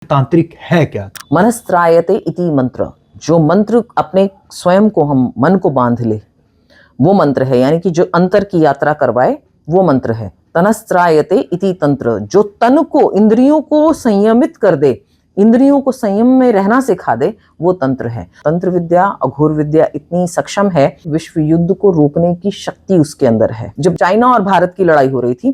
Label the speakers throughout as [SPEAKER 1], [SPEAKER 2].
[SPEAKER 1] तांत्रिक है क्या?
[SPEAKER 2] मनस्त्रायते इति मंत्र, जो मंत्र अपने स्वयं को हम मन को बांध ले, वो मंत्र है, यानी कि जो अंतर की यात्रा करवाए वो मंत्र है। तनस्त्रायते इति तंत्र, जो तन को, इंद्रियों को संयमित कर दे, इंद्रियों को संयम में रहना सिखा दे, वो तंत्र है। तंत्र विद्या, अघोर विद्या इतनी सक्षम है, विश्व युद्ध को रोकने की शक्ति उसके अंदर है। जब चाइना और भारत की लड़ाई हो रही थी,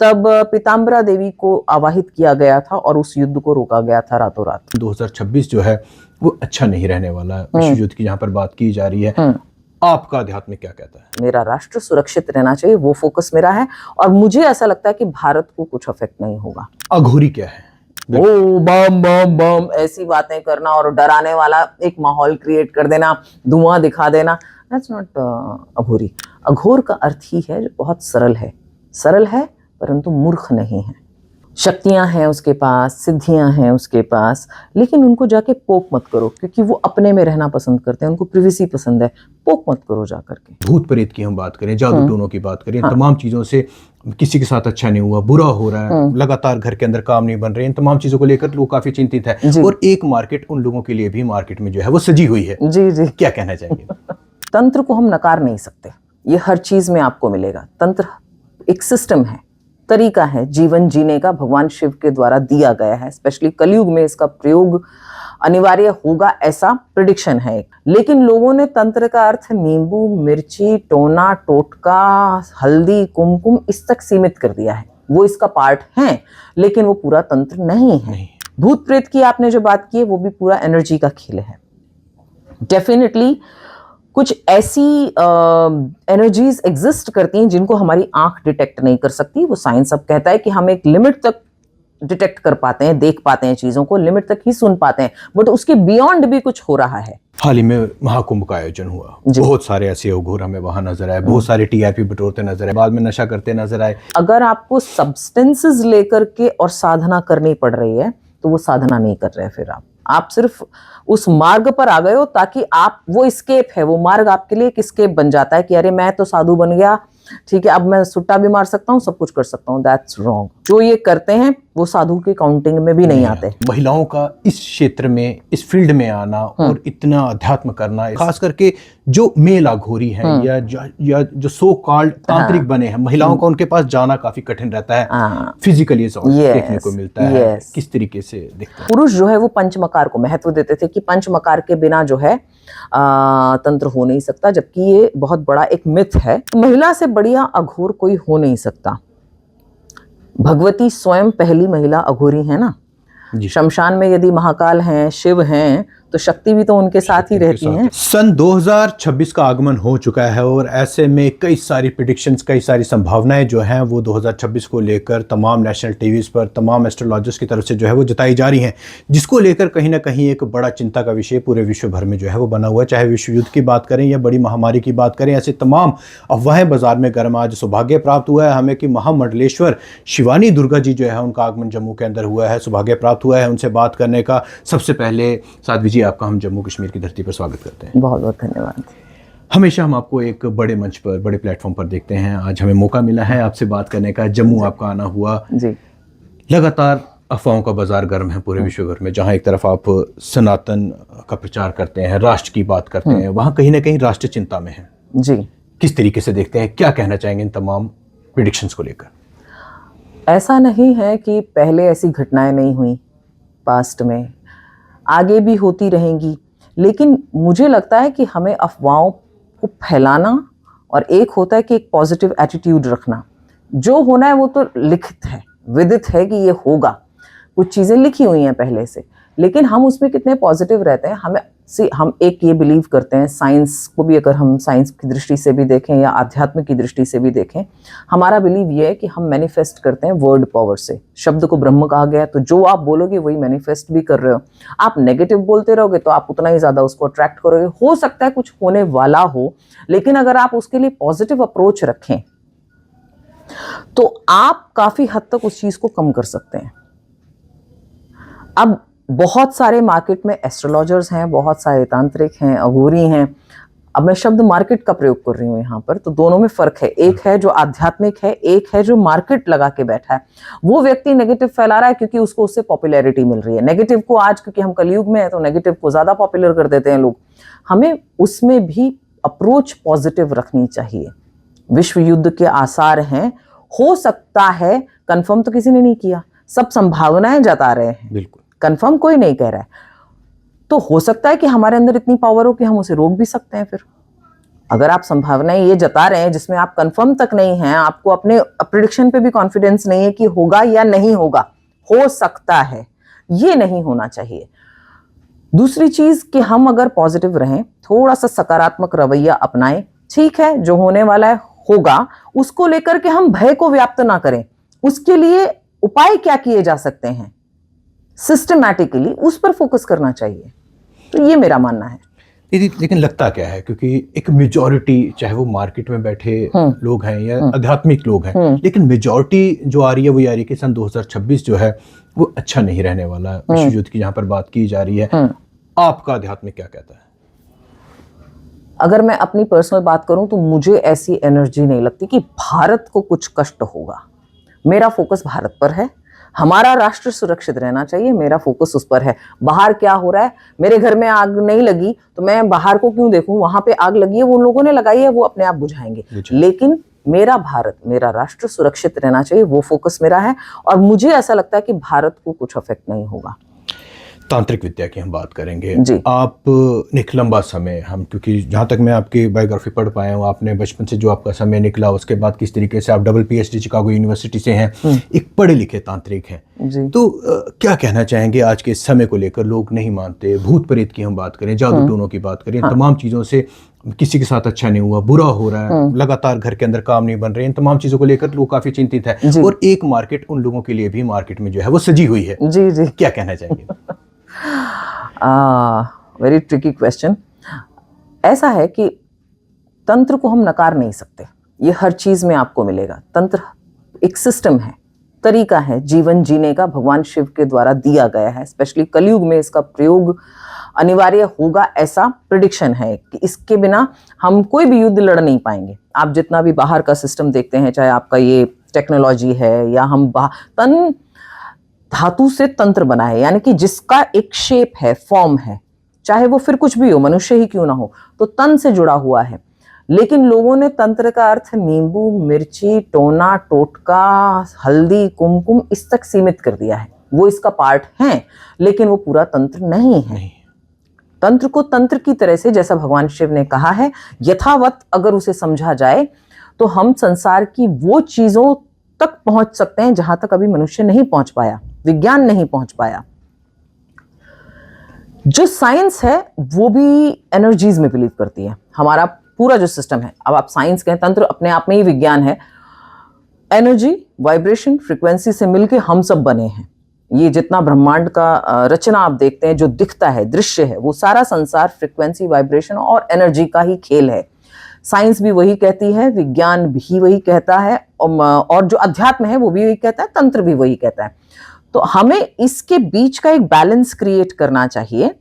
[SPEAKER 2] तब पीताम्बरा देवी को आवाहित किया गया था और उस युद्ध को रोका गया था रातों रात।
[SPEAKER 1] 2026 जो है वो अच्छा नहीं रहने वाला है, विश्व युद्ध की जहाँ पर बात की जा रही है। आपका अध्यात्म क्या कहता है?
[SPEAKER 2] मेरा राष्ट्र सुरक्षित रहना चाहिए, वो फोकस मेरा है, और मुझे ऐसा लगता है कि भारत को कुछ अफेक्ट नहीं होगा।
[SPEAKER 1] अघोरी क्या है?
[SPEAKER 2] ओ बम बम बम ऐसी बातें करना और डराने वाला एक माहौल क्रिएट कर देना, धुआं दिखा देना, दैट्स नॉट अघोरी। अघोर का अर्थ ही है जो बहुत सरल है, सरल है परंतु मूर्ख नहीं है। शक्तियां हैं उसके पास, सिद्धियां हैं उसके पास, लेकिन उनको जाके पोक मत करो, क्योंकि वो अपने में रहना पसंद करते हैं, उनको प्रिवेसी पसंद है। पोक मत करो जा करके।
[SPEAKER 1] भूत प्रेत की हम बात करें, जादू टोनों की बात करें, तमाम चीजों से किसी के साथ अच्छा नहीं हुआ, बुरा हो रहा है, लगातार घर के अंदर काम नहीं बन रहे, इन तमाम चीजों को लेकर लोग काफी चिंतित है। और एक मार्केट उन लोगों के लिए भी मार्केट में जो है वो सजी हुई है।
[SPEAKER 2] जी जी,
[SPEAKER 1] क्या कहना चाहेंगे?
[SPEAKER 2] तंत्र को हम नकार नहीं सकते, ये हर चीज में आपको मिलेगा। तंत्र एक सिस्टम है, तरीका है जीवन जीने का, भगवान शिव के द्वारा दिया गया है। स्पेशली कलयुग में इसका प्रयोग अनिवार्य होगा, ऐसा प्रिडिक्शन है। लेकिन लोगों ने तंत्र का अर्थ नींबू, मिर्ची, टोना, टोटका, हल्दी, कुमकुम इस तक सीमित कर दिया है। वो इसका पार्ट है, लेकिन वो पूरा तंत्र नहीं है। भूत प्रेत की आपने जो बात की है, वो भी पूरा एनर्जी का खेल है। डेफिनेटली कुछ ऐसी एनर्जीज एग्जिस्ट करती हैं जिनको हमारी आंख डिटेक्ट नहीं कर सकती। वो साइंस अब कहता है कि हम एक लिमिट तक डिटेक्ट कर पाते हैं, देख पाते हैं चीजों को, लिमिट तक ही सुन पाते हैं, बट उसके बियॉन्ड भी कुछ हो रहा है।
[SPEAKER 1] हाल ही में महाकुंभ का आयोजन हुआ, बहुत सारे ऐसे अघोर हमें वहां नजर आए, बहुत सारे टीआरपी बटोरते नजर आए, बाद में नशा करते नजर आए।
[SPEAKER 2] अगर आपको सब्सटेंसेस लेकर के और साधना करनी पड़ रही है, तो वो साधना नहीं कर रहे। फिर आप सिर्फ उस मार्ग पर आ गए हो ताकि आप, वो स्केप है, वो मार्ग आपके लिए एक स्केप बन जाता है कि अरे मैं तो साधु बन गया, ठीक है, अब मैं सुट्टा भी मार सकता हूँ, सब कुछ कर सकता हूँ। That's wrong. जो ये करते हैं वो साधु की काउंटिंग में भी नहीं आते।
[SPEAKER 1] महिलाओं का इस क्षेत्र में, इस फील्ड में आना और इतना अध्यात्म करना, खास करके जो मेल अघोरी हैं या जो सो कॉल्ड तांत्रिक बने हैं, महिलाओं का उनके पास जाना काफी कठिन रहता है। फिजिकली देखने को मिलता है। किस तरीके से दिखता है?
[SPEAKER 2] पुरुष जो है वो पंचमकार को महत्व देते थे कि पंचमकार के बिना जो है तंत्र हो नहीं सकता, जबकि ये बहुत बड़ा एक मिथ है। महिला से बढ़िया अघोर कोई हो नहीं सकता। भगवती स्वयं पहली महिला अघोरी है ना। शमशान में यदि महाकाल हैं, शिव हैं, तो शक्ति भी तो उनके साथ ही रहती हैं।
[SPEAKER 1] सन 2026 का आगमन हो चुका है और ऐसे में कई सारी प्रेडिक्शंस, कई सारी संभावनाएं जो हैं वो 2026 को लेकर तमाम नेशनल टीवीज पर, तमाम एस्ट्रोलॉजर्स की तरफ से जो है वो जताई जा रही हैं, जिसको लेकर कहीं ना कहीं एक बड़ा चिंता का विषय पूरे विश्व भर में जो है वो बना हुआ है। चाहे विश्व युद्ध की बात करें या बड़ी महामारी की बात करें, ऐसे तमाम अफवाहें बाजार में गर्म। आज सौभाग्य प्राप्त हुआ है हमें कि महामंडलेश्वर शिवानी दुर्गा जी जो है उनका आगमन जम्मू के अंदर हुआ है। सौभाग्य प्राप्त हुआ है उनसे बात करने का। सबसे पहले साध्वी जी, आपका हम जम्मू कश्मीर की धरती पर स्वागत करते हैं।
[SPEAKER 2] बहुत बहुत धन्यवाद।
[SPEAKER 1] हमेशा हम आपको एक बड़े मंच पर, बड़े प्लेटफॉर्म पर देखते हैं। आज हमें मौका मिला है आपसे बात करने का। जम्मू आपका आना हुआ जी। लगातार अफवाहों का बाजार गर्म है पूरे विश्व भर में। जहां एक तरफ आप सनातन का प्रचार करते हैं, राष्ट्र की बात करते हैं, वहां कहीं ना कहीं राष्ट्र चिंता में है जी। किस तरीके से देखते हैं, क्या कहना चाहेंगे इन तमाम प्रेडिक्शंस को लेकर?
[SPEAKER 2] ऐसा नहीं है कि पहले ऐसी घटनाएं नहीं हुई, पास्ट में आगे भी होती रहेंगी, लेकिन मुझे लगता है कि हमें अफवाहों को फैलाना और एक होता है कि एक पॉजिटिव एटीट्यूड रखना। जो होना है वो तो लिखित है, विदित है कि ये होगा, कुछ चीज़ें लिखी हुई हैं पहले से, लेकिन हम उसमें कितने पॉजिटिव रहते हैं। हम एक ये बिलीव करते हैं, साइंस को भी अगर हम साइंस की दृष्टि से भी देखें या आध्यात्म की दृष्टि से भी देखें, हमारा बिलीव ये है कि हम मैनिफेस्ट करते हैं वर्ड पावर से। शब्द को ब्रह्म कहा गया, तो जो आप बोलोगे वही मैनिफेस्ट भी कर रहे हो। आप नेगेटिव बोलते रहोगे तो आप उतना ही ज़्यादा उसको अट्रैक्ट करोगे। हो सकता है कुछ होने वाला हो, लेकिन अगर आप उसके लिए पॉजिटिव अप्रोच रखें तो आप काफ़ी हद तक उस चीज़ को कम कर सकते हैं। अब बहुत सारे मार्केट में एस्ट्रोलॉजर्स हैं, बहुत सारे तांत्रिक हैं, अघोरी हैं, अब मैं शब्द मार्केट का प्रयोग कर रही हूँ यहाँ पर, तो दोनों में फर्क है। एक है जो आध्यात्मिक है, एक है जो मार्केट लगा के बैठा है। वो व्यक्ति नेगेटिव फैला रहा है क्योंकि उसको उससे पॉपुलैरिटी मिल रही है। नेगेटिव को आज, क्योंकि हम कलयुग में है तो नेगेटिव को ज्यादा पॉपुलर कर देते हैं लोग। हमें उसमें भी अप्रोच पॉजिटिव रखनी चाहिए। विश्व युद्ध के आसार हैं, हो सकता है, कंफर्म तो किसी ने नहीं किया, सब संभावनाएं जता रहे हैं,
[SPEAKER 1] बिल्कुल
[SPEAKER 2] कंफर्म कोई नहीं कह रहा है। तो हो सकता है कि हमारे अंदर इतनी पावर हो कि हम उसे रोक भी सकते हैं। फिर अगर आप संभावनाएं ये जता रहे हैं जिसमें आप कंफर्म तक नहीं हैं, आपको अपने प्रेडिक्शन पे भी कॉन्फिडेंस नहीं है कि होगा या नहीं होगा, हो सकता है, ये नहीं होना चाहिए। दूसरी चीज कि हम अगर पॉजिटिव रहें, थोड़ा सा सकारात्मक रवैया अपनाएं, ठीक है जो होने वाला है होगा, उसको लेकर के हम भय को व्याप्त ना करें। उसके लिए उपाय क्या किए जा सकते हैं सिस्टमैटिकली, उस पर फोकस करना चाहिए। तो ये मेरा मानना है।
[SPEAKER 1] दीदी, लेकिन लगता क्या है, क्योंकि एक मेजॉरिटी, चाहे वो मार्केट में बैठे लोग हैं या आध्यात्मिक लोग हैं, लेकिन मेजॉरिटी जो आ रही है वो ये आ रही है कि सन 2026 जो है वो अच्छा नहीं रहने वाला। विश्व युद्ध की जहां पर बात की जा रही है, आपका आध्यात्मिक क्या कहता है?
[SPEAKER 2] अगर मैं अपनी पर्सनल बात करूं तो मुझे ऐसी एनर्जी नहीं लगती कि भारत को कुछ कष्ट होगा। मेरा फोकस भारत पर है, हमारा राष्ट्र सुरक्षित रहना चाहिए, मेरा फोकस उस पर है। बाहर क्या हो रहा है, मेरे घर में आग नहीं लगी तो मैं बाहर को क्यों देखूं, वहां पे आग लगी है, वो उन लोगों ने लगाई है, वो अपने आप बुझाएंगे। लेकिन मेरा भारत, मेरा राष्ट्र सुरक्षित रहना चाहिए, वो फोकस मेरा है। और मुझे ऐसा लगता है कि भारत को कुछ अफेक्ट नहीं होगा।
[SPEAKER 1] तांत्रिक विद्या की हम बात करेंगे।
[SPEAKER 2] जी।
[SPEAKER 1] आपने एक लंबा समय, हम क्योंकि जहाँ तक मैं आपकी बायोग्राफी पढ़ पाया हूँ, आपने बचपन से जो आपका समय निकला, उसके बाद किस तरीके से आप डबल PhD चिकागो यूनिवर्सिटी से हैं, एक पढ़े लिखे तांत्रिक हैं।
[SPEAKER 2] जी।
[SPEAKER 1] तो क्या कहना चाहेंगे आज के समय को लेकर? लोग नहीं मानते, भूत प्रेत की हम बात करें, जादू टोनों की बात करें, तमाम चीज़ों से किसी के साथ अच्छा नहीं हुआ, बुरा हो रहा है, लगातार घर के अंदर काम नहीं बन रहे, इन तमाम चीज़ों को लेकर लोग काफ़ी चिंतित है। और एक मार्केट उन लोगों के लिए भी मार्केट में जो है वो सजी हुई है।
[SPEAKER 2] जी जी।
[SPEAKER 1] क्या कहना चाहेंगे?
[SPEAKER 2] Very tricky question. ऐसा है कि तंत्र को हम नकार नहीं सकते, ये हर चीज में आपको मिलेगा। तंत्र एक सिस्टम है, तरीका है जीवन जीने का, भगवान शिव के द्वारा दिया गया है। स्पेशली कलयुग में इसका प्रयोग अनिवार्य होगा, ऐसा प्रिडिक्शन है कि इसके बिना हम कोई भी युद्ध लड़ नहीं पाएंगे। आप जितना भी बाहर का सिस्टम देखते हैं, चाहे आपका ये टेक्नोलॉजी है या हम तन धातु से तंत्र बना है, यानी कि जिसका एक शेप है, फॉर्म है, चाहे वो फिर कुछ भी हो, मनुष्य ही क्यों ना हो, तो तन से जुड़ा हुआ है। लेकिन लोगों ने तंत्र का अर्थ नींबू, मिर्ची, टोना, टोटका, हल्दी, कुमकुम इस तक सीमित कर दिया है। वो इसका पार्ट है, लेकिन वो पूरा तंत्र नहीं है। तंत्र को तंत्र की तरह से, जैसा भगवान शिव ने कहा है, यथावत अगर उसे समझा जाए तो हम संसार की वो चीजों तक पहुंच सकते हैं जहां तक अभी मनुष्य नहीं पहुंच पाया, विज्ञान नहीं पहुंच पाया। जो साइंस है वो भी एनर्जीज में बिलीव करती है। हमारा पूरा जो सिस्टम है, अब आप साइंस कहें, तंत्र अपने आप में ही विज्ञान है। एनर्जी, वाइब्रेशन, फ्रीक्वेंसी से मिलके हम सब बने हैं। ये जितना ब्रह्मांड का रचना आप देखते हैं, जो दिखता है, दृश्य है, वो सारा संसार फ्रीक्वेंसी, वाइब्रेशन और एनर्जी का ही खेल है। साइंस भी वही कहती है, विज्ञान भी वही कहता है, और जो अध्यात्म है वो भी वही कहता है, तंत्र भी वही कहता है। तो हमें इसके बीच का एक बैलेंस क्रिएट करना चाहिए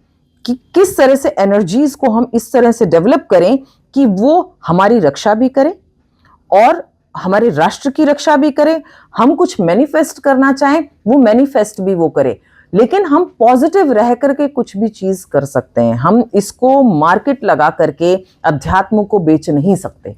[SPEAKER 2] कि किस तरह से एनर्जीज को हम इस तरह से डेवलप करें कि वो हमारी रक्षा भी करें और हमारे राष्ट्र की रक्षा भी करें। हम कुछ मैनिफेस्ट करना चाहें, वो मैनिफेस्ट भी वो करे, लेकिन हम पॉजिटिव रह करके कुछ भी चीज कर सकते हैं। हम इसको मार्केट लगा करके अध्यात्म को बेच नहीं सकते।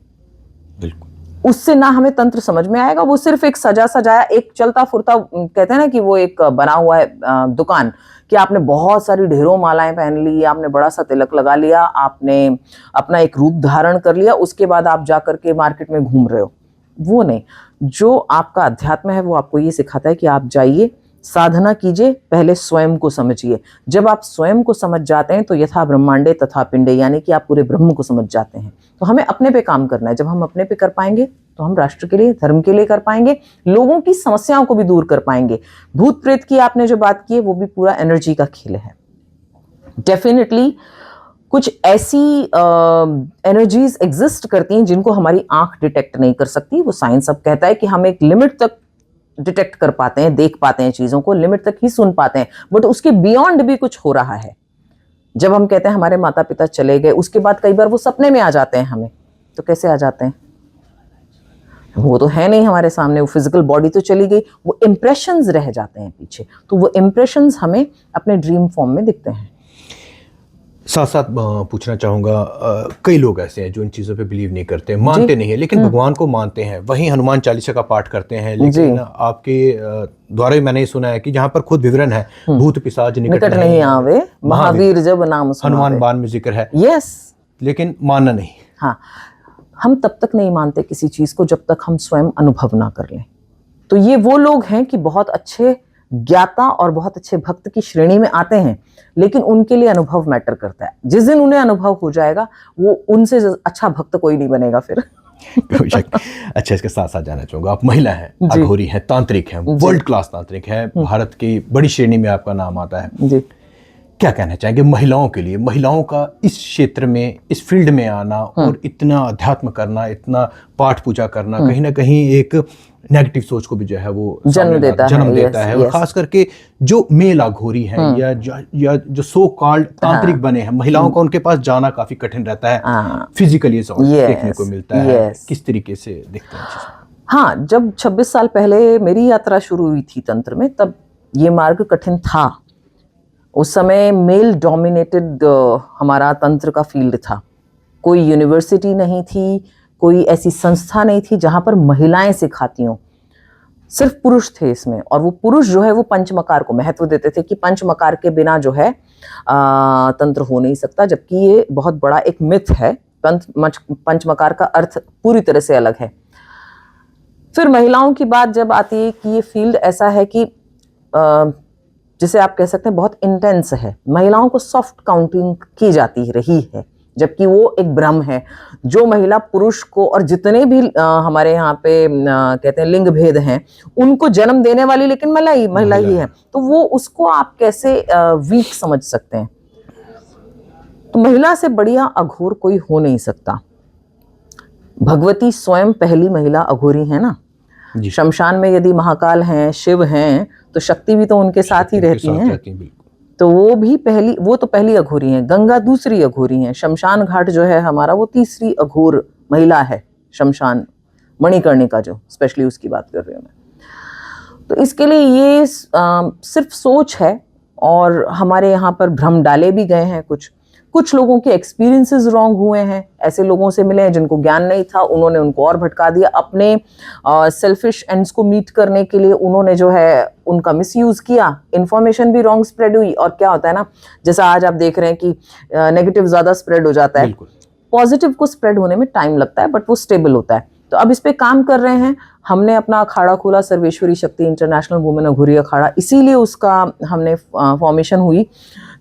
[SPEAKER 1] बिल्कुल।
[SPEAKER 2] उससे ना हमें तंत्र समझ में आएगा, वो सिर्फ एक सजा सजाया, एक चलता फुरता, कहते हैं ना कि वो एक बना हुआ है दुकान, कि आपने बहुत सारी ढेरों मालाएं पहन ली, आपने बड़ा सा तिलक लगा लिया, आपने अपना एक रूप धारण कर लिया, उसके बाद आप जा करके मार्केट में घूम रहे हो। वो नहीं। जो आपका अध्यात्म है वो आपको ये सिखाता है कि आप जाइए, साधना कीजिए, पहले स्वयं को समझिए। जब आप स्वयं को समझ जाते हैं तो यथा ब्रह्मांडे तथा पिंडे, यानी कि आप पूरे ब्रह्म को समझ जाते हैं। तो हमें अपने पे काम करना है। जब हम अपने पे कर पाएंगे तो हम राष्ट्र के लिए, धर्म के लिए कर पाएंगे, लोगों की समस्याओं को भी दूर कर पाएंगे। भूत प्रेत की आपने जो बात की है वो भी पूरा एनर्जी का खेल है। डेफिनेटली कुछ ऐसी एनर्जीज एग्जिस्ट करती हैं जिनको हमारी आंख डिटेक्ट नहीं कर सकती। वो साइंस अब कहता है कि हम एक लिमिट तक डिटेक्ट कर पाते हैं, देख पाते हैं चीजों को, लिमिट तक ही सुन पाते हैं, बट उसके बियॉन्ड भी कुछ हो रहा है। जब हम कहते हैं हमारे माता पिता चले गए, उसके बाद कई बार वो सपने में आ जाते हैं हमें, तो कैसे आ जाते हैं? वो तो है नहीं हमारे सामने, वो फिजिकल बॉडी तो चली गई, वो इम्प्रेशंस रह जाते हैं पीछे, तो वो इम्प्रेशंस हमें अपने ड्रीम फॉर्म में दिखते हैं।
[SPEAKER 1] साथ साथ पूछना चाहूँगा, कई लोग ऐसे हैं जो इन चीज़ों पे बिलीव नहीं करते, मानते नहीं है, लेकिन भगवान को मानते हैं, वहीं हनुमान चालीसा का पाठ करते हैं, लेकिन आपके द्वारा भी मैंने ये सुना है कि जहाँ पर खुद विवरण है, भूत पिशाच निकट
[SPEAKER 2] नहीं आवे, महावीर जब नाम सुनावे,
[SPEAKER 1] हनुमान बाण में जिक्र है,
[SPEAKER 2] यस,
[SPEAKER 1] लेकिन मानना नहीं।
[SPEAKER 2] हाँ, हम तब तक नहीं मानते किसी चीज को जब तक हम स्वयं अनुभव ना कर लें। तो ये वो लोग हैं कि बहुत अच्छे ज्ञाता और बहुत अच्छे भक्त की श्रेणी में आते हैं, लेकिन उनके लिए अनुभव मैटर करता है। जिस दिन उन्हें अनुभव हो जाएगा, वो उनसे अच्छा भक्त कोई नहीं बनेगा फिर।
[SPEAKER 1] अच्छा, इसके साथ साथ जानना चाहूंगा, आप महिला हैं, अघोरी हैं, तांत्रिक हैं, वर्ल्ड क्लास तांत्रिक हैं, भारत की बड़ी श्रेणी में आपका नाम आता है
[SPEAKER 2] जी।
[SPEAKER 1] क्या कहना चाहेंगे महिलाओं के लिए, महिलाओं का इस क्षेत्र में, इस फील्ड में आना और इतना अध्यात्म करना, इतना पाठ पूजा करना, कहीं ना कहीं एक नेगेटिव सोच को भी जो है वो
[SPEAKER 2] जन्म देता
[SPEAKER 1] है, और खास करके जो मेल अघोरी हैं या जो सो कॉल्ड तांत्रिक बने हैं, महिलाओं का उनके पास जाना काफी कठिन रहता है, फिजिकली देखने को मिलता है, किस तरीके से दिखते हैं?
[SPEAKER 2] हाँ, जब 26 साल पहले मेरी यात्रा शुरू हुई थी तंत्र में, तब ये मार्ग कठिन था। उस समय मेल डोमिनेटेड हमारा तंत्र का फील्ड था, कोई यूनिवर्सिटी नहीं थी, कोई ऐसी संस्था नहीं थी जहां पर महिलाएं सिखाती हों, सिर्फ पुरुष थे इसमें। और वो पुरुष जो है वो पंचमकार को महत्व देते थे कि पंचमकार के बिना जो है तंत्र हो नहीं सकता, जबकि ये बहुत बड़ा एक मिथ है। पंचमकार का अर्थ पूरी तरह से अलग है। फिर महिलाओं की बात जब आती है कि ये फील्ड ऐसा है कि जिसे आप कह सकते हैं बहुत इंटेंस है, महिलाओं को सॉफ्ट काउंटिंग की जाती रही है, जबकि वो एक भ्रम है। जो महिला पुरुष को, और जितने भी हमारे यहाँ पे कहते हैं लिंग भेद हैं, उनको जन्म देने वाली लेकिन महिला ही है, तो वो उसको आप कैसे वीक समझ सकते हैं? तो महिला से बढ़िया अघोर कोई हो नहीं सकता। भगवती स्वयं पहली महिला अघोरी है ना। शमशान में यदि महाकाल हैं, शिव हैं, तो शक्ति भी तो उनके साथ ही रहती हैं। तो वो तो पहली अघोरी हैं। गंगा दूसरी अघोरी हैं। शमशान घाट जो है हमारा, वो तीसरी अघोर महिला है। शमशान मणिकर्णिका जो स्पेशली उसकी बात कर रही हूँ मैं। तो इसके लिए ये सिर्फ सोच है, और हमारे यहाँ पर भ्रम डाले भी गए हैं। कुछ लोगों के एक्सपीरियंसेस रॉन्ग हुए हैं, ऐसे लोगों से मिले हैं जिनको ज्ञान नहीं था, उन्होंने उनको और भटका दिया। अपने सेल्फिश एंड्स को मीट करने के लिए उन्होंने जो है उनका मिसयूज किया, इंफॉर्मेशन भी रॉन्ग स्प्रेड हुई। और क्या होता है ना, जैसा आज आप देख रहे हैं कि नेगेटिव ज्यादा स्प्रेड हो जाता है, पॉजिटिव को स्प्रेड होने में टाइम लगता है, बट वो स्टेबल होता है। तो अब इस पे काम कर रहे हैं। हमने अपना अखाड़ा खोला, सर्वेश्वरी शक्ति इंटरनेशनल वुमेन अघोरी अखाड़ा, इसीलिए उसका हमने फॉर्मेशन हुई,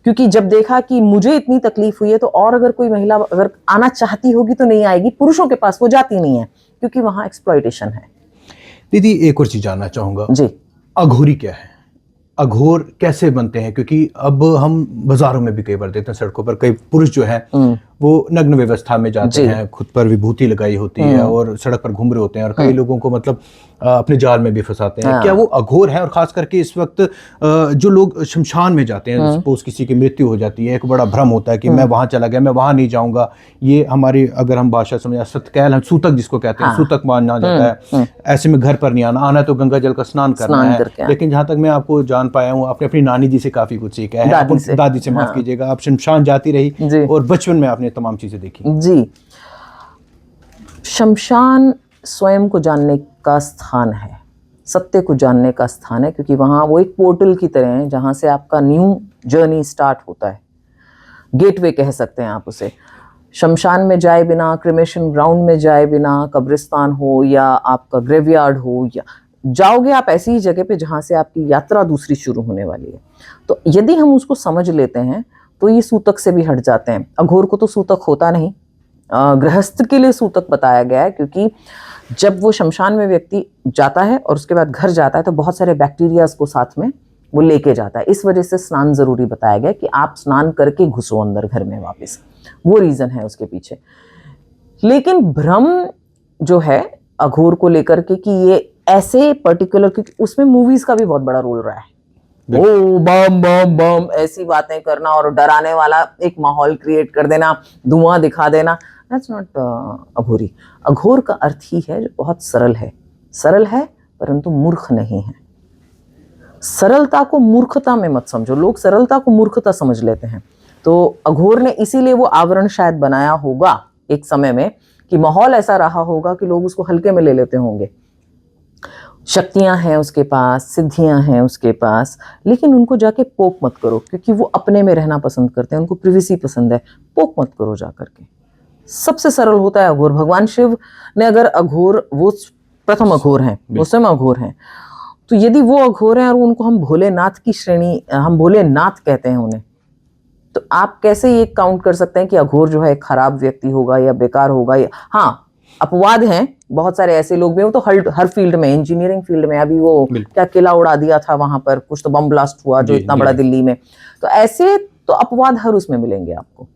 [SPEAKER 2] क्योंकि जब देखा कि मुझे इतनी तकलीफ हुई है, तो और अगर कोई महिला अगर आना चाहती होगी तो नहीं आएगी, पुरुषों के पास वो जाती नहीं है, क्योंकि वहां एक्सप्लॉयटेशन है।
[SPEAKER 1] दीदी, एक और चीज जानना चाहूंगा
[SPEAKER 2] जी,
[SPEAKER 1] अघोरी क्या है? अघोर कैसे बनते हैं? क्योंकि अब हम बाजारों में भी कई बार देखते हैं, सड़कों पर कई पुरुष जो हैं वो नग्न व्यवस्था में जाते हैं, खुद पर विभूति लगाई होती है और सड़क पर घूम रहे होते हैं, और कई लोगों को मतलब अपने जाल में भी फंसाते हैं। क्या वो अघोर है? और खास करके इस वक्त जो लोग शमशान में जाते हैं, सपोज किसी की मृत्यु हो जाती है, एक बड़ा भ्रम होता है कि मैं वहां चला गया, मैं वहां नहीं जाऊंगा। ये हमारी, अगर हम भाषा समझ, सतकैल, सूतक जिसको कहते हैं, सूतक माना जाता है। ऐसे में घर पर नहीं आना तो गंगा जल का स्नान करना है। लेकिन जहां तक मैं आपको जान पाया हूँ, आपने अपनी नानी जी से काफी कुछ सीखा है, दादी से माफ कीजिएगा, आप शमशान जाती रही और बचपन में आपने तमाम चीजें देखी।
[SPEAKER 2] जी, शमशान स्वयं को जानने का स्थान है, सत्य को जानने का स्थान है, क्योंकि वहां वो एक पोर्टल की तरह है जहां से आपका न्यू जर्नी स्टार्ट होता है। गेटवे कह सकते हैं आप उसे। शमशान में जाए बिना, क्रिमेशन ग्राउंड में जाए बिना, कब्रिस्तान हो या आपका ग्रेवयार्ड हो, या जाओगे आप ऐसी ही जगह पे जहां से आपकी यात्रा दूसरी शुरू होने वाली है। तो यदि हम उसको समझ लेते हैं तो ये सूतक से भी हट जाते हैं। अघोर को तो सूतक होता नहीं, गृहस्थ के लिए सूतक बताया गया है, क्योंकि जब वो शमशान में व्यक्ति जाता है और उसके बाद घर जाता है तो बहुत सारे बैक्टीरियाज को साथ में वो लेके जाता है। इस वजह से स्नान जरूरी बताया गया कि आप स्नान करके घुसो अंदर घर में वापस। वो रीजन है उसके पीछे। लेकिन भ्रम जो है अघोर को लेकर के कि ये ऐसे पर्टिकुलर, क्योंकि उसमें मूवीज का भी बहुत बड़ा रोल रहा है। ओ बम बम बम ऐसी बातें करना और डराने वाला एक माहौल क्रिएट कर देना, धुआं दिखा देना, दैट्स नॉट अघोरी। अघोर का अर्थ ही है जो बहुत सरल है परंतु मूर्ख नहीं है। सरलता को मूर्खता में मत समझो, लोग सरलता को मूर्खता समझ लेते हैं। तो अघोर ने इसीलिए वो आवरण शायद बनाया होगा एक समय में कि माहौल ऐसा रहा होगा कि लोग उसको हल्के में ले लेते होंगे। शक्तियां हैं उसके पास, सिद्धियां हैं उसके पास, लेकिन उनको जाके पोक मत करो, क्योंकि वो अपने में रहना पसंद करते हैं, उनको प्रिवेसी पसंद है। पोक मत करो जा करके। सबसे सरल होता है अघोर। भगवान शिव ने अगर अघोर, वो प्रथम अघोर हैं, वो स्वयं अघोर हैं, तो यदि वो अघोर हैं और उनको हम भोलेनाथ की श्रेणी, हम भोलेनाथ कहते हैं उन्हें, तो आप कैसे ये काउंट कर सकते हैं कि अघोर जो है एक खराब व्यक्ति होगा या बेकार होगा? या हाँ, अपवाद हैं, बहुत सारे ऐसे लोग भी हैं, वो तो हर फील्ड में, इंजीनियरिंग फील्ड में, अभी वो क्या किला उड़ा दिया था वहां पर, कुछ तो बम ब्लास्ट हुआ जो इतना बड़ा दिल्ली में, तो ऐसे तो अपवाद हर उसमें मिलेंगे आपको।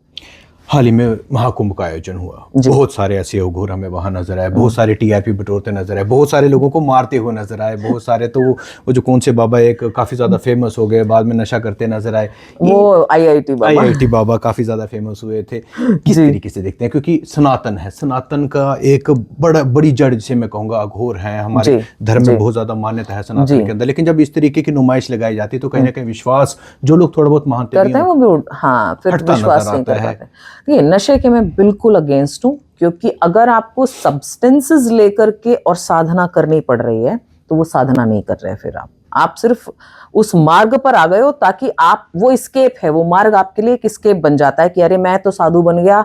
[SPEAKER 1] हाल ही में महाकुंभ का आयोजन हुआ, बहुत सारे ऐसे अघोर हमें वहां नजर आए, बहुत सारे टीआरपी बटोरते नजर आए, बहुत सारे लोगों को मारते हुए नजर आए, बहुत सारे तो वो जो कौन से बाबा एक काफी ज्यादा फेमस हो गए, बाद में नशा करते नजर आए,
[SPEAKER 2] वो आईआईटी
[SPEAKER 1] बाबा काफी ज्यादा फेमस हुए थे। किस तरीके से देखते हैं, क्योंकि सनातन है, सनातन का एक बड़ी जड़ जिसे मैं कहूंगा अघोर है, हमारे धर्म में बहुत ज्यादा मान्यता है सनातन के अंदर, लेकिन जब इस तरीके की नुमाइश लगाई जाती है तो कहीं ना कहीं विश्वास जो लोग थोड़ा बहुत मानते हैं वो
[SPEAKER 2] भी, हाँ, फिर विश्वास नहीं कर पाते। ये नशे के मैं बिल्कुल अगेंस्ट हूं, क्योंकि अगर आपको सब्सटेंसेस लेकर के और साधना करनी पड़ रही है तो वो साधना नहीं कर रहे। फिर आप सिर्फ उस मार्ग पर आ गए हो ताकि आप, वो स्केप है, वो मार्ग आपके लिए एक स्केप बन जाता है कि अरे मैं तो साधु बन गया,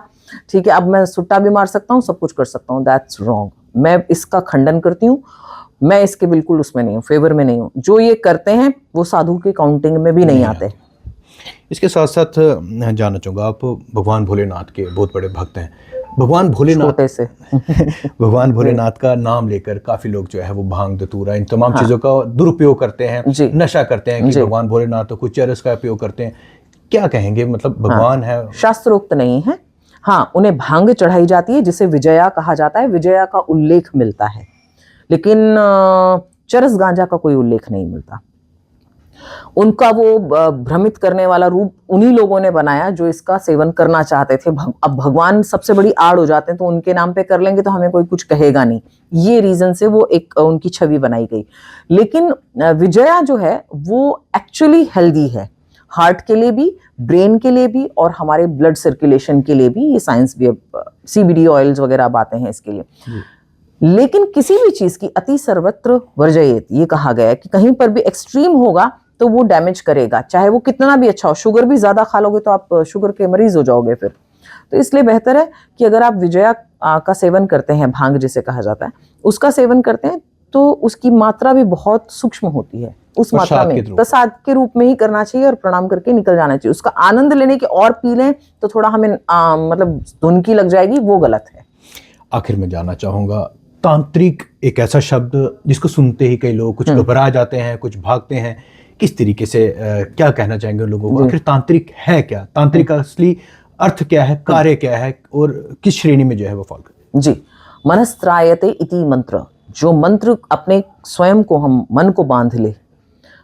[SPEAKER 2] ठीक है, अब मैं सुट्टा भी मार सकता हूँ, सब कुछ कर सकता हूँ। That's wrong. मैं इसका खंडन करती हूँ, मैं इसके बिल्कुल उसमें नहीं हूँ, फेवर में नहीं हूँ। जो ये करते हैं वो साधु की काउंटिंग में भी नहीं आते।
[SPEAKER 1] इसके साथ साथ जानना चाहूँगा, आप भगवान भोलेनाथ के बहुत बड़े भक्त हैं। भगवान भोलेनाथ से भगवान भोलेनाथ का नाम लेकर काफी लोग जो है वो भांग, धतूरा, इन तमाम चीजों का दुरुपयोग करते हैं, नशा करते हैं कि भगवान भोलेनाथ तो कुछ चरस का उपयोग करते हैं। क्या कहेंगे, मतलब भगवान है,
[SPEAKER 2] शास्त्रोक्त नहीं है। हाँ, उन्हें भांग चढ़ाई जाती है जिसे विजया कहा जाता है, विजया का उल्लेख मिलता है, लेकिन चरस गांजा का कोई उल्लेख नहीं मिलता। उनका वो भ्रमित करने वाला रूप उन्हीं लोगों ने बनाया जो इसका सेवन करना चाहते थे। अब भगवान सबसे बड़ी आड़ हो जाते हैं, तो उनके नाम पे कर लेंगे तो हमें कोई कुछ कहेगा नहीं, ये रीजन से वो एक उनकी छवि बनाई गई। लेकिन विजया जो है वो एक्चुअली हेल्दी है, हार्ट के लिए भी, ब्रेन के लिए भी, और हमारे ब्लड सर्कुलेशन के लिए भी। ये साइंस भी, CBD ऑयल्स वगैरह अब आते हैं इसके लिए। लेकिन किसी भी चीज की अति सर्वत्र वर्जयेत, ये कहा गया है कि कहीं पर भी एक्सट्रीम होगा तो वो डैमेज करेगा, चाहे वो कितना भी अच्छा हो। शुगर भी ज्यादा खा लोगे तो आप शुगर के मरीज हो जाओगे फिर। तो इसलिए बेहतर है कि अगर आप विजया का सेवन करते हैं, भांग जिसे कहा जाता है, उसका सेवन करते हैं, तो उसकी मात्रा भी बहुत सूक्ष्म होती है। उस मात्रा में प्रसाद के रूप में ही करना चाहिए और प्रणाम करके निकल जाना चाहिए। उसका आनंद लेने के और पी लें तो थोड़ा हमें मतलब धुन की लग जाएगी, वो गलत है।
[SPEAKER 1] आखिर में जानना चाहूंगा, तांत्रिक एक ऐसा शब्द जिसको सुनते ही कई लोग कुछ घबरा जाते हैं, कुछ भागते हैं, किस तरीके से क्या कहना चाहेंगे लोगों को? आखिर तांत्रिक है क्या? तांत्रिक का असली अर्थ क्या है, कार्य क्या है, और किस श्रेणी में जो है वो फॉल करते?
[SPEAKER 2] जी, मनस्त्रायते इति मंत्र, जो मंत्र अपने स्वयं को, हम मन को बांध ले,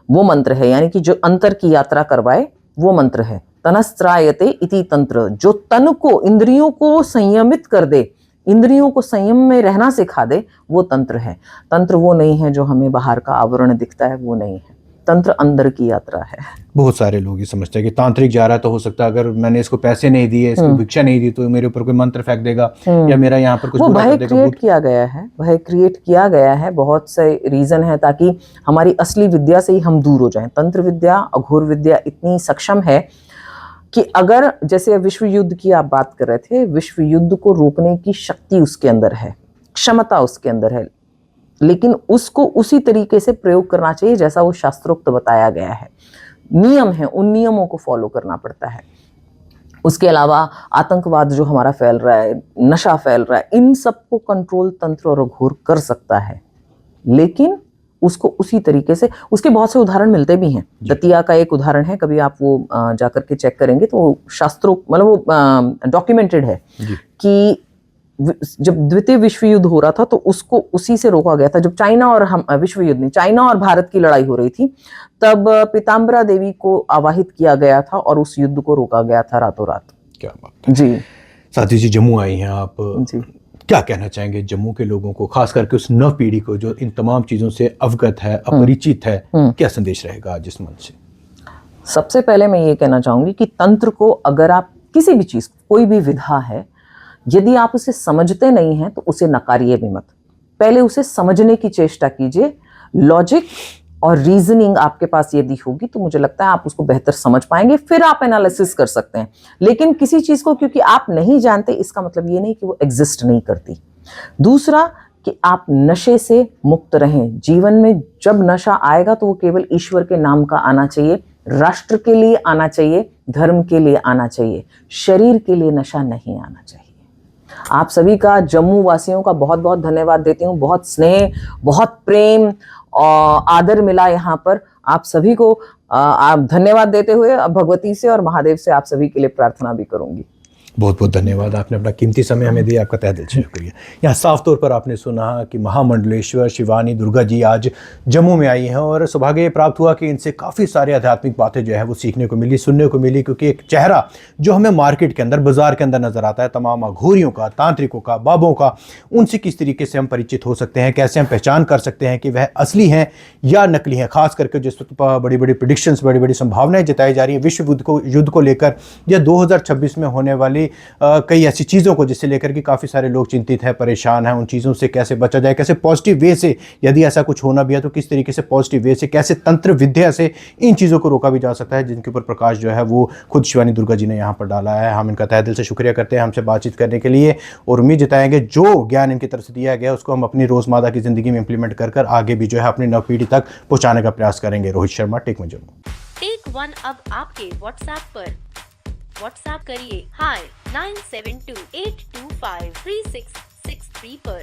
[SPEAKER 2] वो मंत्र है, यानी कि जो अंतर की यात्रा करवाए वो मंत्र है। तनस्त्रायते इति तंत्र, जो तन को, इंद्रियों को संयमित कर दे, इंद्रियों को संयम में रहना सिखा दे, वो तंत्र है। तंत्र वो नहीं है जो हमें बाहर का आवरण दिखता है, वो नहीं है। तंत्र अंदर की यात्रा है।
[SPEAKER 1] बहुत सारे लोग ये समझते हैं कि तांत्रिक जा रहा है तो हो सकता है अगर मैंने इसको पैसे नहीं दिए, इसको भिक्षा नहीं दी, तो मेरे ऊपर कोई मंत्र फेंक देगा या मेरा यहाँ पर कुछ बुरा कर देगा।
[SPEAKER 2] क्रिएट किया गया है, वह क्रिएट किया गया है, बहुत से रीजन है ताकि हमारी असली विद्या से ही हम दूर हो जाएं। तंत्र विद्या, अघोर विद्या इतनी सक्षम है कि अगर, जैसे विश्व युद्ध की आप बात कर रहे थे, विश्व युद्ध को रोकने की शक्ति उसके अंदर है, क्षमता उसके अंदर है, लेकिन उसको उसी तरीके से प्रयोग करना चाहिए जैसा वो शास्त्रोक्त बताया गया है। नियम है, उन नियमों को फॉलो करना पड़ता है। उसके अलावा आतंकवाद जो हमारा फैल रहा है, नशा फैल रहा है, इन सबको कंट्रोल तंत्र और अघोर कर सकता है, लेकिन उसको उसी तरीके से, उसके बहुत से उदाहरण मिलते भी हैं। दतिया का एक उदाहरण है, कभी आप वो जाकर के चेक करेंगे तो शास्त्रों, मतलब वो डॉक्यूमेंटेड है कि जब द्वितीय विश्व युद्ध हो रहा था तो उसको उसी से रोका गया था। जब चाइना और हम विश्व युद्ध नहीं, चाइना और भारत की लड़ाई हो रही थी, तब पीताम्बरा देवी को आवाहित किया गया था और उस युद्ध को रोका गया था रातों रात।
[SPEAKER 1] क्या बात है।
[SPEAKER 2] जी
[SPEAKER 1] साथी जी, जम्मू आई हैं आप,
[SPEAKER 2] जी।
[SPEAKER 1] क्या कहना चाहेंगे जम्मू के लोगों को, खास करके उस नव पीढ़ी को जो इन तमाम चीज़ों से अवगत है, अपरिचित है, क्या संदेश रहेगा आज इस मंच से?
[SPEAKER 2] सबसे पहले मैं ये कहना चाहूंगी कि तंत्र को, अगर आप किसी भी चीज, कोई भी विधा है, यदि आप उसे समझते नहीं हैं तो उसे नकारिए भी मत। पहले उसे समझने की चेष्टा कीजिए। लॉजिक और रीजनिंग आपके पास यदि होगी तो मुझे लगता है आप उसको बेहतर समझ पाएंगे, फिर आप एनालिसिस कर सकते हैं। लेकिन किसी चीज को क्योंकि आप नहीं जानते, इसका मतलब ये नहीं कि वो एग्जिस्ट नहीं करती। दूसरा कि आप नशे से मुक्त रहें। जीवन में जब नशा आएगा तो वो केवल ईश्वर के नाम का आना चाहिए, राष्ट्र के लिए आना चाहिए, धर्म के लिए आना चाहिए, शरीर के लिए नशा नहीं आना चाहिए। आप सभी का, जम्मू वासियों का बहुत बहुत धन्यवाद देती हूँ। बहुत स्नेह, बहुत प्रेम और आदर मिला यहाँ पर। आप सभी को आप धन्यवाद देते हुए भगवती से और महादेव से आप सभी के लिए प्रार्थना भी करूंगी।
[SPEAKER 1] बहुत बहुत धन्यवाद, आपने अपना कीमती समय हमें दिया, आपका तहे दिल से शुक्रिया। यहाँ साफ तौर पर आपने सुना कि महामंडलेश्वर शिवानी दुर्गा जी आज जम्मू में आई हैं और सौभाग्य ये प्राप्त हुआ कि इनसे काफ़ी सारी आध्यात्मिक बातें जो है वो सीखने को मिली, सुनने को मिली। क्योंकि एक चेहरा जो हमें मार्केट के अंदर, बाजार के अंदर नज़र आता है, तमाम अघोरियों का, तांत्रिकों का, बाबों का, उनसे किस तरीके से हम परिचित हो सकते हैं, कैसे हम पहचान कर सकते हैं कि वह असली हैं या नकली हैं। खास करके जिस बड़ी बड़ी प्रेडिक्शंस, बड़ी बड़ी संभावनाएं जताई जा रही हैं विश्व युद्ध को लेकर या 2026 में होने वाली कई ऐसी चीज़ों को जिससे लेकर के काफ़ी सारे लोग चिंतित हैं, परेशान हैं। उन चीज़ों से कैसे बचा जाए, कैसे पॉजिटिव वे से, यदि ऐसा कुछ होना भी है तो किस तरीके से पॉजिटिव वे से, कैसे तंत्र विद्या से इन चीज़ों को रोका भी जा सकता है, जिनके ऊपर प्रकाश जो है वो खुद शिवानी दुर्गा जी ने यहाँ पर डाला है। हम इनका तहे दिल से शुक्रिया करते हैं हमसे बातचीत करने के लिए और उम्मीद जताएंगे जो ज्ञान इनकी तरफ से दिया गया उसको हम अपनी रोज़मर्रा की ज़िंदगी में इंप्लीमेंट कर आगे भी जो है अपनी नव पीढ़ी तक पहुँचाने का प्रयास करेंगे। रोहित शर्मा, टेक में जम्मू।
[SPEAKER 3] टेक वन अब आपके व्हाट्सएप पर। व्हाट्सएप करिए hi 9728253663 पर।